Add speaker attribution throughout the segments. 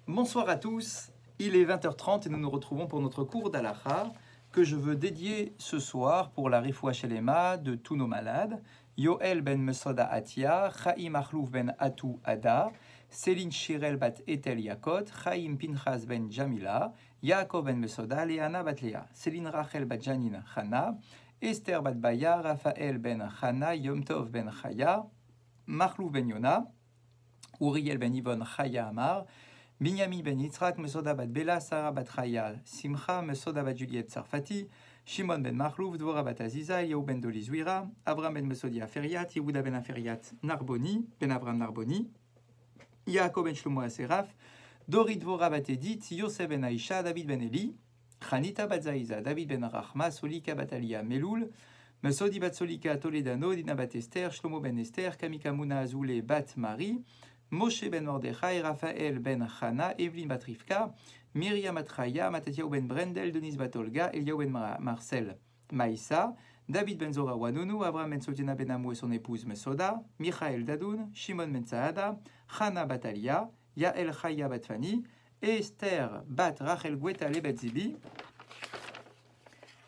Speaker 1: Bonsoir à tous, il est 20h30 et nous nous retrouvons pour notre cours d'Alacha que je veux dédier ce soir pour la Refoua Shelema de tous nos malades. Yoel ben Mesoda Atia, Chaim Achlouf ben Atou Ada, Céline Shirel bat Etel Yakot, Chaim Pinchas ben Jamila, Yaakov ben Mesoda, Leana bat Lea, Céline Rachel bat Janine Chana, Esther bat Baya, Raphaël ben Chana, Yom Tov ben Chaya, Machlouf ben Yona, Uriel ben Yvonne Chaya Amar, Binyamin ben Yitzhak, Mesoda bat Bela, Sarah bat Chaya, Simcha, Mesoda bat Juliette Sarfati, Shimon ben Marlouf, Dvora bat Aziza, Yahu ben Dolizwira, Abraham ben Mesodia Feriat, Yehuda ben Aferiat Narboni, ben Abraham Narboni, Yaakov ben Shlomo Aseraf, Dori Dvora bat Edith, Yosef ben Aisha, David ben Eli, Chanita bat Zaiza, David ben Rachma, Solika bat Alia Meloul, Mesodi bat Solika Toledano, Dina bat Esther, Shlomo ben Esther, Kamika Muna Azoulé bat Marie, Moshe ben Mordechai, Raphaël ben Chana, Evelyn bat Rivka, Myriam bat Chaya, Matatiaou ben Brendel, Denise bat Olga, Eliaou ben Marcel Maïssa, David ben Zora Wanonou, Abraham ben Sotiena ben Amou et son épouse Mesoda, Michael Dadoun, Shimon ben Saada, Chana bat Alia, Yael Chaya bat Fani, Esther bat Rachel Gwetale bat Zibi,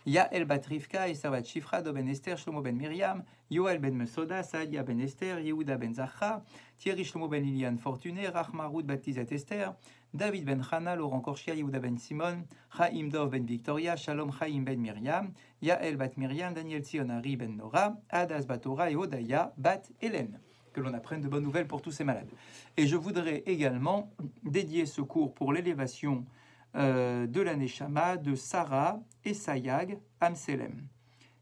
Speaker 1: Yael bat Rivka, Esther bat Shifra, Do ben Esther, Shlomo ben Myriam, Yoel ben Mesoda, Saadia ben Esther, Yehuda ben Zachra, Thierry Shlomo ben Liliane Fortuné, Rachmarut baptisat Esther, David ben Chana, Laurent Korchia, Yehuda ben Simon, Chaim Dov ben Victoria, Shalom Chaim ben Myriam, Yael bat Myriam, Daniel Sionari ben Nora, Adas bat Ora et Odaya bat Hélène. Que l'on apprenne de bonnes nouvelles pour tous ces malades. Et je voudrais également dédier ce cours pour l'élévation de la Neshama de Sarah et Sayag Amselem.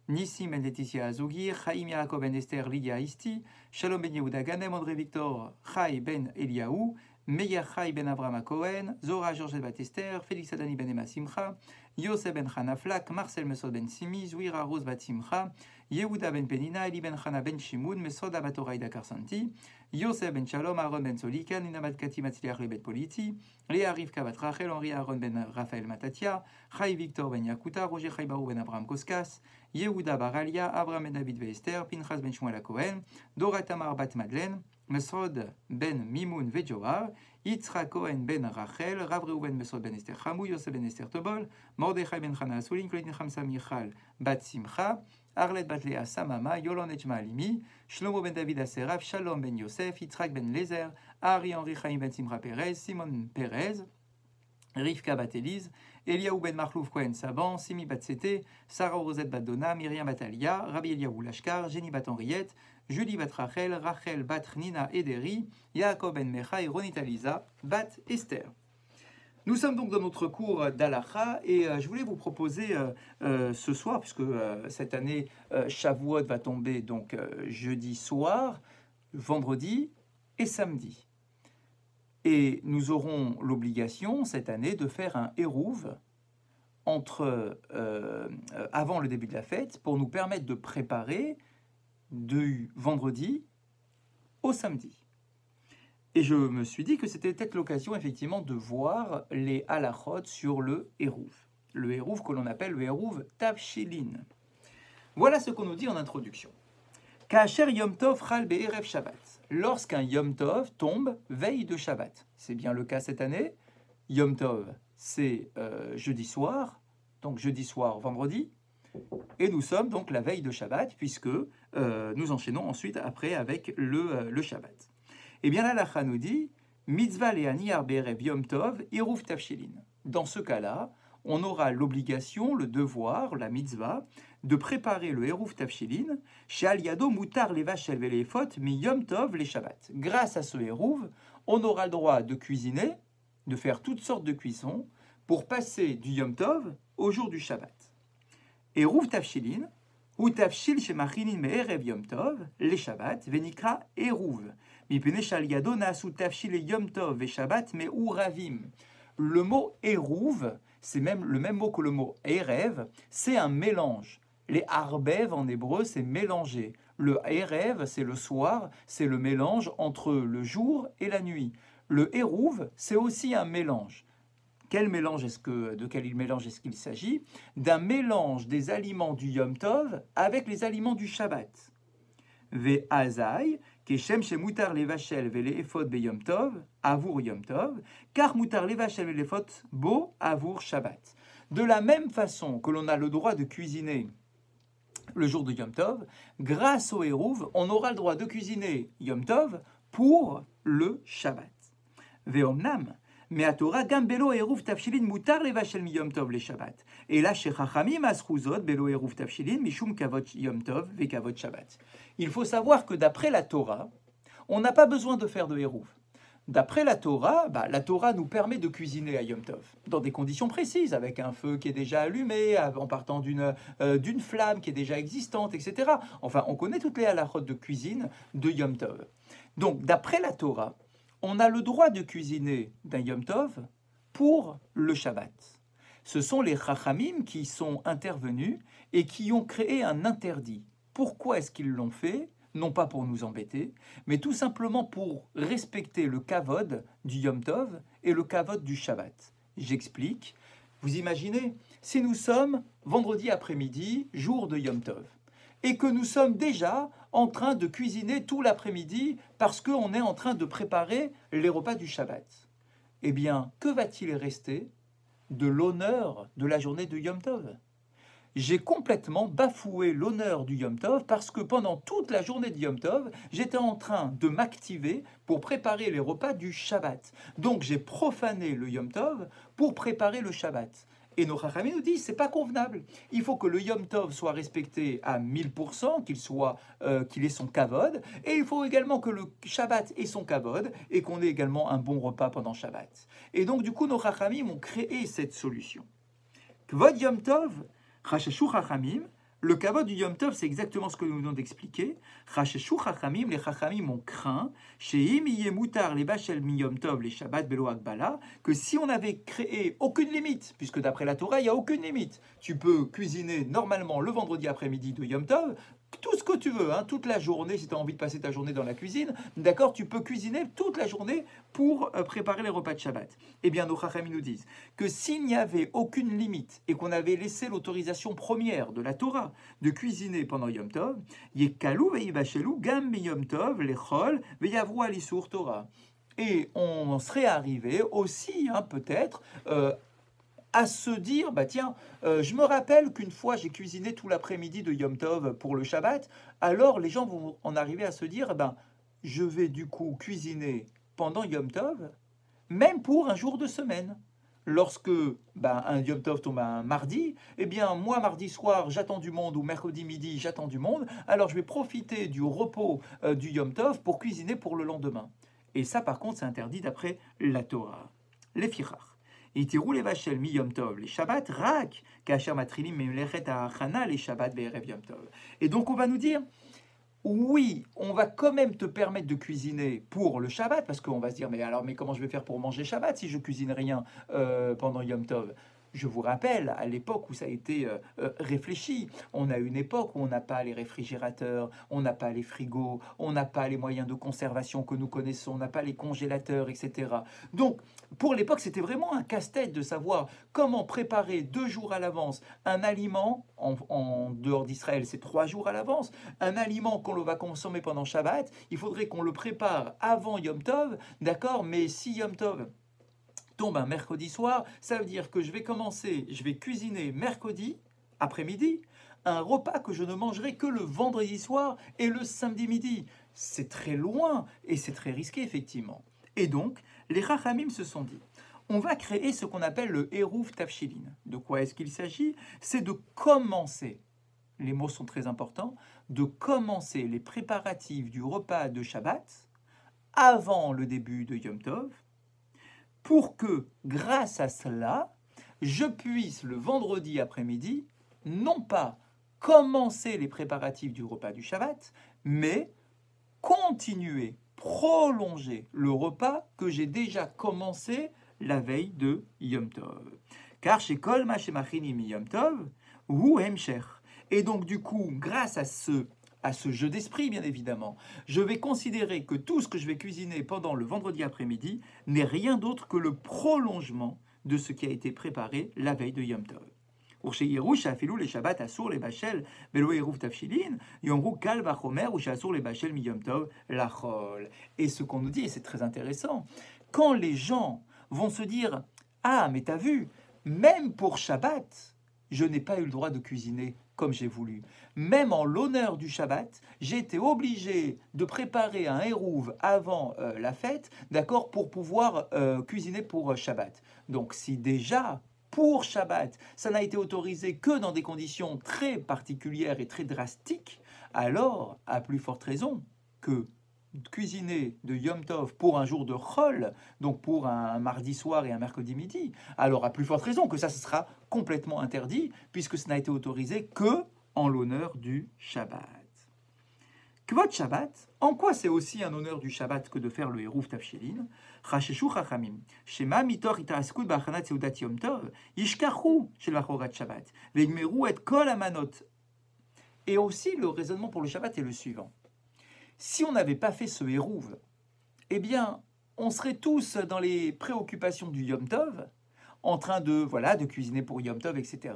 Speaker 1: Nissim ben Laetitia Azogir, Chaim Yaakov ben Esther Lydia Isti, Shalom ben Yehuda Ganem, André Victor Chai ben Eliaou, Meir Chai ben Abraham Cohen, Zora Georgette bat Esther, Félix Adani ben Emma Simcha, Yosef ben Chana Flak, Marcel Mesod ben Simi, Zouira Rose bat Simcha, Yehuda ben Penina, Eli ben Chana ben Shimoun, Mesoda bat Oraïda Karsanti, Yosef ben Shalom, Aaron ben Solikan, Nina bat Kati Matzliach le bet Politi, Léa Rivka bat Rachel, Henri Aaron ben Raphaël Matatia, Chai Victor ben Yakuta, Roger Chaibarou ben Abraham Koskas, Yehuda Baralia, Abraham ben David Esther, Pinchas ben Shmuel Cohen, Dora Tamar bat Madeleine, Mesod ben Mimoun Vejoar, Yitzhak Cohen ben Rachel, Rav Reuven Mesod ben Esther Chamou, Yosef ben Esther Tobol, Mordechai ben Chana Asoulin, Claudine Chamsa Michal bat Simcha, Arlet bat Lea Samama, Yolon Echma Alimi, Shlomo ben David Aseraf, Shalom ben Yosef, Yitzhak ben Lezer, Ari Henri Chaim ben Simcha Perez, Simon Perez, Rivka bat Elise, Eliaou ben Marlouf Cohen Saban, Simi bat Sete, Sarah Rosette bat Donna, Myriam bat Alia, Rabbi Eliaou Lashkar, Jenny bat Henriette, Julie bat Rachel, Rachel bat Nina Ederi, Yaakov ben Mecha et Ronit Aliza bat Esther. Nous sommes donc dans notre cours d'Alacha et je voulais vous proposer ce soir, puisque cette année Shavuot va tomber donc jeudi soir, vendredi et samedi. Et nous aurons l'obligation cette année de faire un Hérouv avant le début de la fête pour nous permettre de préparer du vendredi au samedi. Et je me suis dit que c'était peut-être l'occasion effectivement de voir les halachot sur le Hérouv. Le Hérouv que l'on appelle le Hérouv Tavshilin. Voilà ce qu'on nous dit en introduction. Ka'asher Yom Tov chal be'erev Shabbat. Lorsqu'un Yom Tov tombe veille de Shabbat. C'est bien le cas cette année. Yom Tov, c'est jeudi soir. Donc jeudi soir, vendredi. Et nous sommes donc la veille de Shabbat, puisque nous enchaînons ensuite après avec le Shabbat. Eh bien là, l'Alacha nous dit Mitzvah le'aniar be'erev Yom Tov, Hérouv Tavshilin. Dans ce cas-là, on aura l'obligation, le devoir, la mitzvah, de préparer le Hérouv Tavshilin, She'al yado mutar levashel ve'le'efot mi Yom Tov le Shabbat. Grâce à ce Hérouv, on aura le droit de cuisiner, de faire toutes sortes de cuissons, pour passer du Yom Tov au jour du Shabbat. Hérouv Tavshilin, ou Tavshil shemachinin me'erev Yom Tov, le Shabbat, venikra Hérouv. Mipene she'al yado na'asu Tavshil Yom Tov ve Shabbat me'uravim. Le mot Hérouv, c'est même le même mot que le mot Erev, c'est un mélange. Les Arbev en hébreu, c'est mélanger. Le Erev, c'est le soir, c'est le mélange entre le jour et la nuit. Le Hérouv, c'est aussi un mélange. De quel mélange est-ce qu'il s'agit? D'un mélange des aliments du Yom Tov avec les aliments du Shabbat. Ve Azai, Keshem chez Moutar les Vachel ve les Ephod be Yom Tov, Avour Yom Tov, car Moutar les Vachel ve les Ephod Bo, Avour Shabbat. De la même façon que l'on a le droit de cuisiner le jour de Yom Tov, grâce au Hérouv, on aura le droit de cuisiner Yom Tov pour le Shabbat. Veomnam, mais à Torah, gam belo Hérouv tafshilin mutar le Vachel mi Yom Tov le Shabbat. Et là, chez Chachamim, asruzot belo Hérouv tafshilin mishum kavot Yom Tov ve kavot Shabbat. Il faut savoir que d'après la Torah, on n'a pas besoin de faire de Hérouv. D'après la Torah nous permet de cuisiner à Yom Tov, dans des conditions précises, avec un feu qui est déjà allumé, en partant d'une flamme qui est déjà existante, etc. Enfin, on connaît toutes les halakhot de cuisine de Yom Tov. Donc, d'après la Torah, on a le droit de cuisiner d'un Yom Tov pour le Shabbat. Ce sont les Chachamim qui sont intervenus et qui ont créé un interdit. Pourquoi est-ce qu'ils l'ont fait ? Non pas pour nous embêter, mais tout simplement pour respecter le kavod du Yom Tov et le kavod du Shabbat. J'explique. Vous imaginez, si nous sommes vendredi après-midi, jour de Yom Tov, et que nous sommes déjà en train de cuisiner tout l'après-midi parce qu'on est en train de préparer les repas du Shabbat, eh bien, que va-t-il rester de l'honneur de la journée de Yom Tov ? J'ai complètement bafoué l'honneur du Yom Tov parce que pendant toute la journée de Yom Tov, j'étais en train de m'activer pour préparer les repas du Shabbat. Donc j'ai profané le Yom Tov pour préparer le Shabbat. Et nos Chachamim nous disent, c'est pas convenable. Il faut que le Yom Tov soit respecté à 1000%, qu'il ait son kavod, et il faut également que le Shabbat ait son kavod, et qu'on ait également un bon repas pendant Shabbat. Et donc du coup, nos Chachamim ont créé cette solution. Kvod Yom Tov, Chacheshu Chachamim, le kavod du Yom Tov, c'est exactement ce que nous venons d'expliquer. Chacheshu Chachamim, les Chachamim ont craint, chez Im Mutar les Bachel mi Yom Tov, les Shabbat Belo Akbala, que si on avait créé aucune limite, puisque d'après la Torah, il n'y a aucune limite, tu peux cuisiner normalement le vendredi après-midi de Yom Tov, tout ce que tu veux, toute la journée, si tu as envie de passer ta journée dans la cuisine, d'accord, tu peux cuisiner toute la journée pour préparer les repas de Shabbat. Eh bien, nos Chachamim nous disent que s'il n'y avait aucune limite et qu'on avait laissé l'autorisation première de la Torah de cuisiner pendant Yom Tov, Yekalu ve'ibashelu gam Yom Tov lechol ve'yavru alisur Torah. Et on serait arrivé aussi, peut-être, à se dire, tiens, je me rappelle qu'une fois j'ai cuisiné tout l'après-midi de Yom Tov pour le Shabbat, alors les gens vont en arriver à se dire, je vais du coup cuisiner pendant Yom Tov, même pour un jour de semaine. Lorsque un Yom Tov tombe un mardi, eh bien moi mardi soir j'attends du monde ou mercredi midi j'attends du monde, alors je vais profiter du repos du Yom Tov pour cuisiner pour le lendemain. Et ça par contre c'est interdit d'après la Torah. Les firach. Itirou les vachel mi Yom Tov, les Shabbat rak, kasher matrilim memlechet ha'achana les Shabbat be'erev Yom Tov. Et donc on va nous dire, oui, on va quand même te permettre de cuisiner pour le Shabbat, parce qu'on va se dire, mais comment je vais faire pour manger Shabbat si je cuisine rien pendant Yom Tov ? Je vous rappelle, à l'époque où ça a été réfléchi, on a une époque où on n'a pas les réfrigérateurs, on n'a pas les frigos, on n'a pas les moyens de conservation que nous connaissons, on n'a pas les congélateurs, etc. Donc, pour l'époque, c'était vraiment un casse-tête de savoir comment préparer 2 jours à l'avance un aliment, en dehors d'Israël, c'est 3 jours à l'avance, un aliment qu'on va consommer pendant Shabbat, il faudrait qu'on le prépare avant Yom Tov, d'accord, mais si Yom Tov tombe un mercredi soir, ça veut dire que je vais cuisiner mercredi après-midi, un repas que je ne mangerai que le vendredi soir et le samedi midi. C'est très loin et c'est très risqué, effectivement. Et donc, les Chachamim se sont dit, on va créer ce qu'on appelle le Hérouv Tafshilin. De quoi est-ce qu'il s'agit ? C'est de commencer, les mots sont très importants, de commencer les préparatifs du repas de Shabbat avant le début de Yom Tov, pour que, grâce à cela, je puisse, le vendredi après-midi, non pas commencer les préparatifs du repas du Shabbat, mais continuer, prolonger le repas que j'ai déjà commencé la veille de Yom Tov. Car chez Kol Ma Shemachini Yom Tov, ou Hemsher. Et donc, du coup, grâce à ce jeu d'esprit, bien évidemment, je vais considérer que tout ce que je vais cuisiner pendant le vendredi après-midi n'est rien d'autre que le prolongement de ce qui a été préparé la veille de Yom Tov. ורשירו שאפילו לשבת אסור לבשל ולא עירוב תבשילין, יאמרו קל וחומר ושאסור לבשל מיום טוב לחול. Et ce qu'on nous dit, et c'est très intéressant, quand les gens vont se dire « Ah, mais t'as vu, même pour Shabbat, je n'ai pas eu le droit de cuisiner comme j'ai voulu. Même en l'honneur du Shabbat, j'ai été obligé de préparer un hérouve avant la fête, d'accord, pour pouvoir cuisiner pour Shabbat. Donc si déjà, pour Shabbat, ça n'a été autorisé que dans des conditions très particulières et très drastiques, alors, à plus forte raison que cuisiner de Yom Tov pour un jour de Chol, donc pour un mardi soir et un mercredi midi, alors à plus forte raison que ça, ce sera complètement interdit, puisque ça n'a été autorisé que en l'honneur du Shabbat. Kvod Shabbat, en quoi c'est aussi un honneur du Shabbat que de faire le Hérouv Tavshilin? Chasheshu Chachamim, Shema mitor itaraskut ba'achanat seudat Yom Tov, yishkachu shel machorat Shabbat, ve'igmeru et kol amanot. Et aussi, le raisonnement pour le Shabbat est le suivant. Si on n'avait pas fait ce Hérouv, eh bien, on serait tous dans les préoccupations du Yom Tov, en train de cuisiner pour Yom Tov, etc.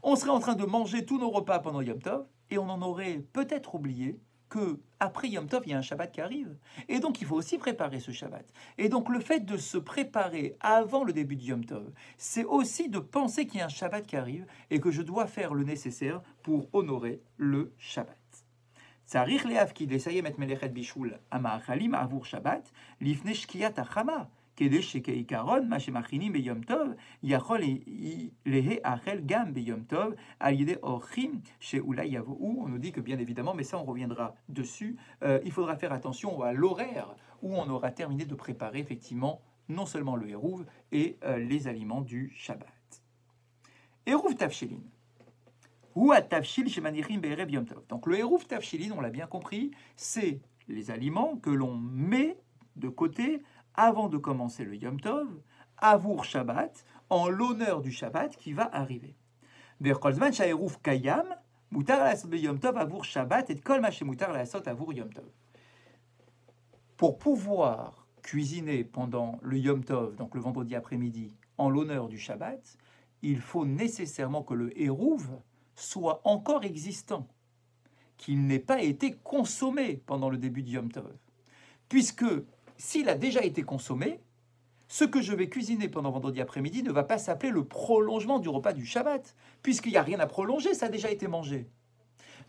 Speaker 1: On serait en train de manger tous nos repas pendant Yom Tov, et on en aurait peut-être oublié que après Yom Tov, il y a un Shabbat qui arrive. Et donc, il faut aussi préparer ce Shabbat. Et donc, le fait de se préparer avant le début du Yom Tov, c'est aussi de penser qu'il y a un Shabbat qui arrive et que je dois faire le nécessaire pour honorer le Shabbat. צריך להפקיד לסיים את מלאכת בישול המאכלים עבור שבת לפני שקיעת החמה, כדי שכעיקרון מה שמכינים ביום טוב יכול להאכל גם ביום טוב על ידי אורחים שאולי יבואו. On nous dit que bien évidemment, mais ça on reviendra dessus, il faudra faire attention à l'horaire où on aura terminé de préparer effectivement non seulement le Hérouv et les aliments du Shabbat. Hérouv Tavshilin. Ou à Tavshil chez Manichim Be'erev Yom Tov. Donc le Hérouv Tavshilin, on l'a bien compris, c'est les aliments que l'on met de côté avant de commencer le Yom Tov, Avour Shabbat, en l'honneur du Shabbat qui va arriver. Ve'chol zman she'hérouv kayam, mutar la'asot be'Yom Tov Avour Shabbat et kol ma shemutar la'asot Avour Yom Tov. Pour pouvoir cuisiner pendant le Yom Tov, donc le vendredi après-midi, en l'honneur du Shabbat, il faut nécessairement que le Hérouv soit encore existant, qu'il n'ait pas été consommé pendant le début du Yom Tov. Puisque s'il a déjà été consommé, ce que je vais cuisiner pendant vendredi après-midi ne va pas s'appeler le prolongement du repas du Shabbat, puisqu'il n'y a rien à prolonger, ça a déjà été mangé.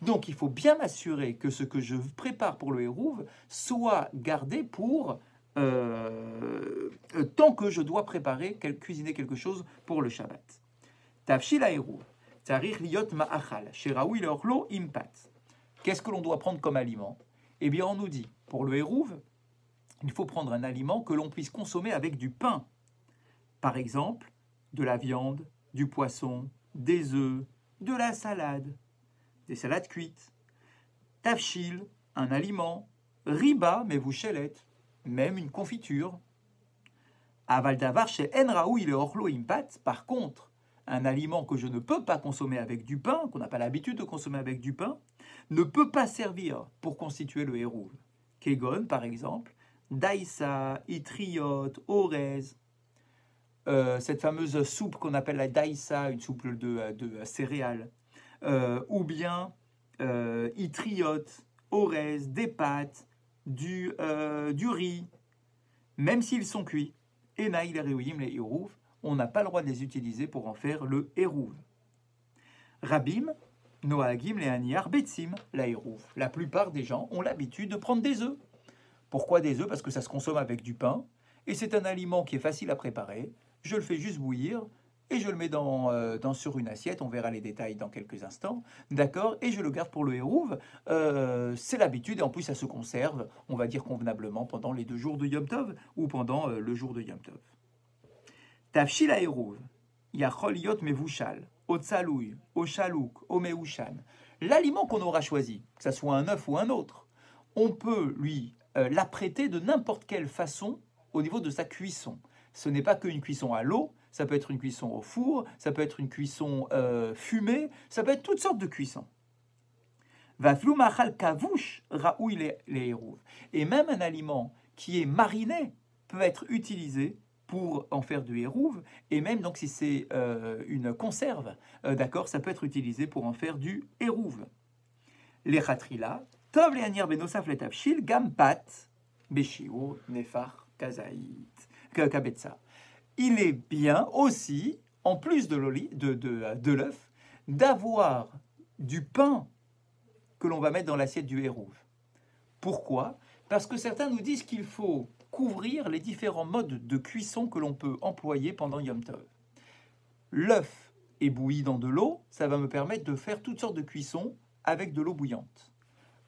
Speaker 1: Donc il faut bien m'assurer que ce que je prépare pour le Hérouv soit gardé pour tant que je dois préparer, cuisiner quelque chose pour le Shabbat. Tavshil Hérouv. Qu'est-ce que l'on doit prendre comme aliment? Eh bien, on nous dit, pour le Hérouv, il faut prendre un aliment que l'on puisse consommer avec du pain. Par exemple, de la viande, du poisson, des œufs, de la salade, des salades cuites. Tavshil, un aliment. Riba, mevushelet, même une confiture. Aval davar chez en raoui le orlo impat. Par contre, un aliment que je ne peux pas consommer avec du pain, qu'on n'a pas l'habitude de consommer avec du pain, ne peut pas servir pour constituer le Hérouv. Kegon, par exemple, daïsa, itriot, orez, cette fameuse soupe qu'on appelle la daïsa, une soupe de céréales, ou bien itriot, orez, des pâtes, du riz, même s'ils sont cuits. Et naïl réouim les Hérouv, on n'a pas le droit de les utiliser pour en faire le Hérouv. Rabim, Noagim, les Aniar, Betsim, la Hérouv. La plupart des gens ont l'habitude de prendre des œufs. Pourquoi des œufs? Parce que ça se consomme avec du pain, et c'est un aliment qui est facile à préparer. Je le fais juste bouillir, et je le mets sur une assiette, on verra les détails dans quelques instants, d'accord? Et je le garde pour le Hérouv. C'est l'habitude, et en plus ça se conserve, on va dire convenablement, pendant les 2 jours de Yom Tov, ou pendant le jour de Yom Tov. Tavshil Hérouv, Yachol Yot Mevushal, Otsaloui, Ochalouk, Omeushan. L'aliment qu'on aura choisi, que ce soit un œuf ou un autre, on peut lui l'apprêter de n'importe quelle façon au niveau de sa cuisson. Ce n'est pas qu'une cuisson à l'eau, ça peut être une cuisson au four, ça peut être une cuisson fumée, ça peut être toutes sortes de cuissons. Vaflou Machal Kavouch, Raoui les Hérouv. Et même un aliment qui est mariné peut être utilisé pour en faire du hérouve, et même donc si c'est une conserve, d'accord, ça peut être utilisé pour en faire du hérouve. Les chatrila, tov le anir benosaf le tafshil, gampat, beshiur, nefar, kazaït, kabetza. Il est bien aussi, en plus de l'œuf, d'avoir du pain que l'on va mettre dans l'assiette du hérouve. Pourquoi? Parce que certains nous disent qu'il faut couvrir les différents modes de cuisson que l'on peut employer pendant Yom Tov. L'œuf est bouilli dans de l'eau, ça va me permettre de faire toutes sortes de cuissons avec de l'eau bouillante.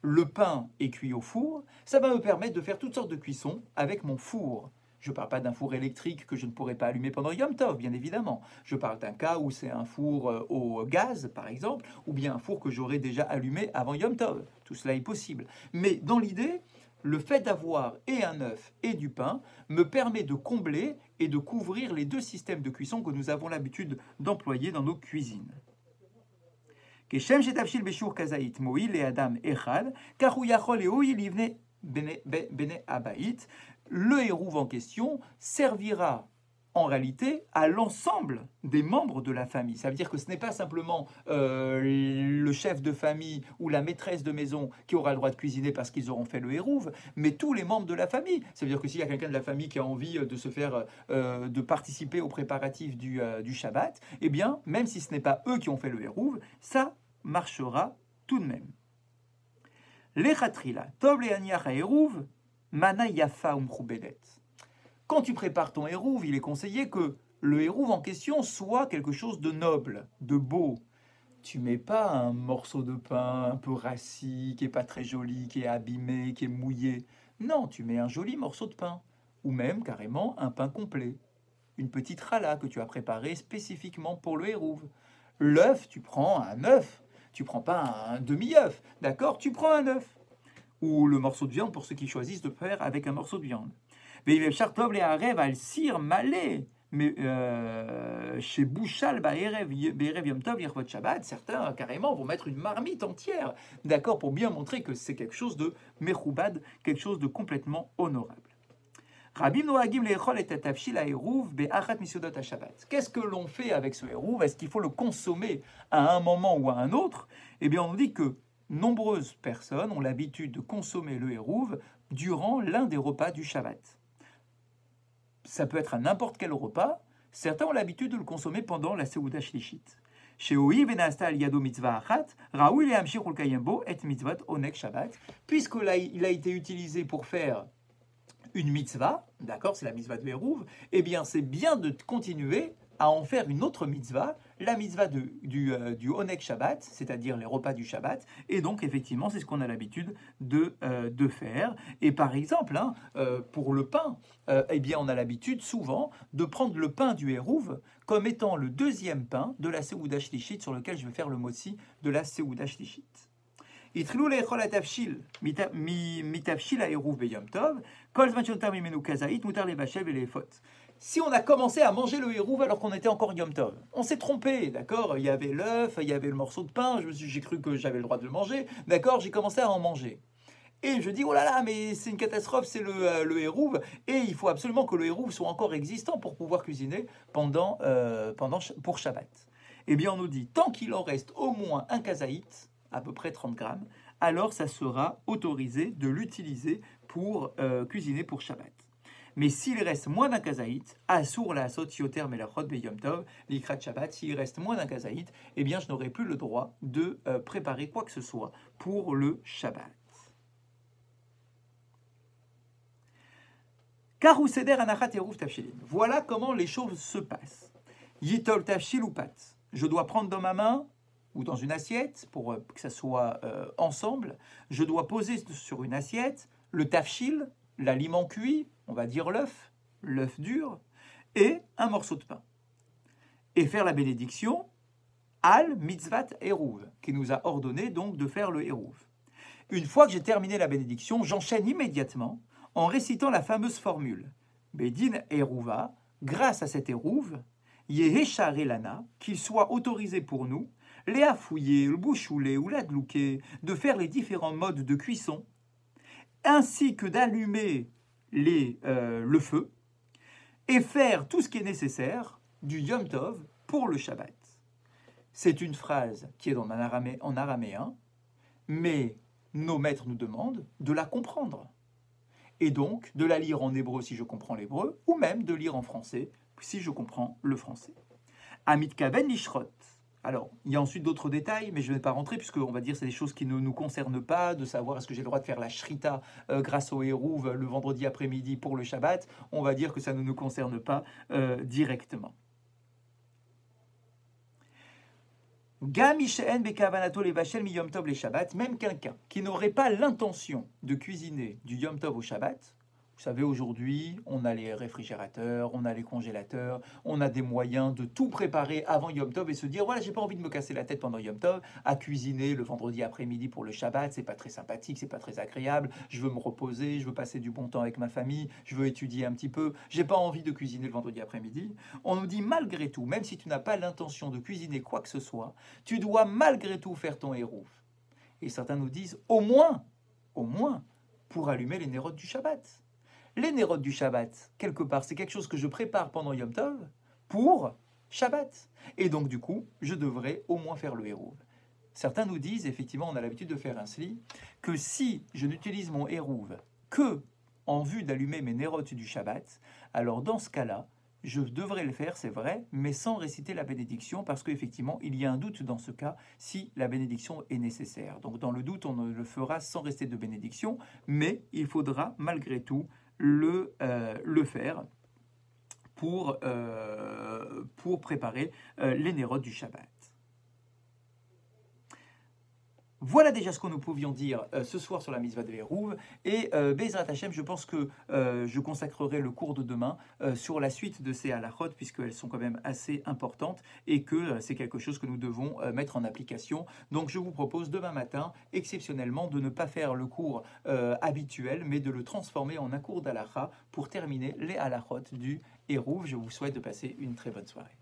Speaker 1: Le pain est cuit au four, ça va me permettre de faire toutes sortes de cuissons avec mon four. Je ne parle pas d'un four électrique que je ne pourrais pas allumer pendant Yom Tov, bien évidemment. Je parle d'un cas où c'est un four au gaz, par exemple, ou bien un four que j'aurais déjà allumé avant Yom Tov. Tout cela est possible. Mais dans l'idée, le fait d'avoir et un œuf et du pain me permet de combler et de couvrir les deux systèmes de cuisson que nous avons l'habitude d'employer dans nos cuisines. Keshem shetavshil beshur kazaït moïl et adam echad, car hu yachol et oïl yivne bene abaït. Le hérouve en question servira en réalité à l'ensemble des membres de la famille. Ça veut dire que ce n'est pas simplement le chef de famille ou la maîtresse de maison qui aura le droit de cuisiner parce qu'ils auront fait le hérouve, mais tous les membres de la famille. Ça veut dire que s'il y a quelqu'un de la famille qui a envie de se faire, de participer aux préparatifs du Shabbat, eh bien, même si ce n'est pas eux qui ont fait le hérouve, ça marchera tout de même. Les chatrila, tov le aniach hérouve, mana yafa umchoubedet. Quand tu prépares ton hérouve, il est conseillé que le hérouve en question soit quelque chose de noble, de beau. Tu mets pas un morceau de pain un peu rassis, qui est pas très joli, qui est abîmé, qui est mouillé. Non, tu mets un joli morceau de pain, ou même carrément un pain complet. Une petite challah que tu as préparée spécifiquement pour le hérouve. L'œuf, tu prends un œuf. Tu prends pas un demi-œuf, d'accord? Tu prends un œuf. Ou le morceau de viande pour ceux qui choisissent de faire avec un morceau de viande. Mais chez Bouchal, certains carrément vont mettre une marmite entière, d'accord, pour bien montrer que c'est quelque chose de mechoubad, quelque chose de complètement honorable. Qu'est-ce que l'on fait avec ce hérouv? Est-ce qu'il faut le consommer à un moment ou à un autre? Eh bien, on dit que nombreuses personnes ont l'habitude de consommer le hérouv durant l'un des repas du Shabbat. Ça peut être à n'importe quel repas. Certains ont l'habitude de le consommer pendant la Seuda Shlishit. Puisqu'il a été utilisé pour faire une mitzvah, d'accord, c'est la mitzvah de Hérouv, eh bien c'est bien de continuer à en faire une autre mitzvah, la mitzvah du Onek Shabbat, c'est-à-dire les repas du Shabbat, et donc effectivement c'est ce qu'on a l'habitude de faire. Et par exemple, pour le pain, eh bien on a l'habitude souvent de prendre le pain du Hérouv comme étant le deuxième pain de la Seuda Shlishit sur lequel je vais faire le motzi de la Seuda Shlishit. התחילו לאכול התבשיל מתבשיל העירוב ביום טוב, כל זמן שנותר ממנו כזית, מותר לבשל ולאפות. Si on a commencé à manger le hérouv alors qu'on était encore Yom Tov, on s'est trompé, d'accord? Il y avait l'œuf, il y avait le morceau de pain, j'ai cru que j'avais le droit de le manger, d'accord? J'ai commencé à en manger. Et je dis, oh là là, mais c'est une catastrophe, c'est le hérouv, et il faut absolument que le hérouv soit encore existant pour pouvoir cuisiner pour Shabbat. Eh bien, on nous dit, tant qu'il en reste au moins un kazaït, à peu près 30 grammes, alors ça sera autorisé de l'utiliser pour cuisiner pour Shabbat. Mais s'il reste moins d'un kazaït, assour la sotioter melachot beyom tov, l'ikrat Shabbat, s'il reste moins d'un kazaït, eh bien je n'aurai plus le droit de préparer quoi que ce soit pour le Shabbat. Karu seder anachat eruv tafshilin. Voilà comment les choses se passent. Yitol tafshil ou pat. Je dois prendre dans ma main ou dans une assiette, pour que ça soit ensemble, je dois poser sur une assiette le tafshil, l'aliment cuit, on va dire l'œuf dur, et un morceau de pain. Et faire la bénédiction, al mitzvat hérouv, qui nous a ordonné donc de faire le hérouv. Une fois que j'ai terminé la bénédiction, j'enchaîne immédiatement en récitant la fameuse formule, Bedin hérouva, grâce à cet hérouv, yeheshar elana, qu'il soit autorisé pour nous, les affouiller, le bouchouler ou l'adlouquer, de faire les différents modes de cuisson, ainsi que d'allumer le feu, et faire tout ce qui est nécessaire du Yom Tov pour le Shabbat. C'est une phrase qui est en araméen, mais nos maîtres nous demandent de la comprendre. Et donc de la lire en hébreu si je comprends l'hébreu, ou même de lire en français si je comprends le français. Amit kaven lishrot. Alors, il y a ensuite d'autres détails, mais je ne vais pas rentrer, puisqu'on va dire que c'est des choses qui ne nous concernent pas, de savoir est-ce que j'ai le droit de faire la shrita grâce au Hérouv le vendredi après-midi pour le Shabbat. On va dire que ça ne nous concerne pas directement. Même quelqu'un qui n'aurait pas l'intention de cuisiner du Yom Tov au Shabbat, vous savez, aujourd'hui, on a les réfrigérateurs, on a les congélateurs, on a des moyens de tout préparer avant Yom Tov et se dire, voilà, j'ai pas envie de me casser la tête pendant Yom Tov, à cuisiner le vendredi après-midi pour le Shabbat, c'est pas très sympathique, c'est pas très agréable, je veux me reposer, je veux passer du bon temps avec ma famille, je veux étudier un petit peu, j'ai pas envie de cuisiner le vendredi après-midi. On nous dit, malgré tout, même si tu n'as pas l'intention de cuisiner quoi que ce soit, tu dois malgré tout faire ton hérouf. Et certains nous disent, au moins, pour allumer les nérotes du Shabbat. Les nérotes du Shabbat, quelque part, c'est quelque chose que je prépare pendant Yom Tov pour Shabbat. Et donc, du coup, je devrais au moins faire le hérouv. Certains nous disent, effectivement, on a l'habitude de faire un sli, que si je n'utilise mon hérouv que en vue d'allumer mes nérotes du Shabbat, alors dans ce cas-là, je devrais le faire, c'est vrai, mais sans réciter la bénédiction, parce qu'effectivement, il y a un doute dans ce cas si la bénédiction est nécessaire. Donc, dans le doute, on le fera sans réciter de bénédiction, mais il faudra malgré tout le faire pour préparer les nérotes du Shabbat. Voilà déjà ce que nous pouvions dire ce soir sur la Mitzvah de Hérouv. Et Bezrat Hashem, je pense que je consacrerai le cours de demain sur la suite de ces halachot, puisqu'elles sont quand même assez importantes et que c'est quelque chose que nous devons mettre en application. Donc je vous propose demain matin, exceptionnellement, de ne pas faire le cours habituel, mais de le transformer en un cours d'halacha pour terminer les halachot du Hérouv. Je vous souhaite de passer une très bonne soirée.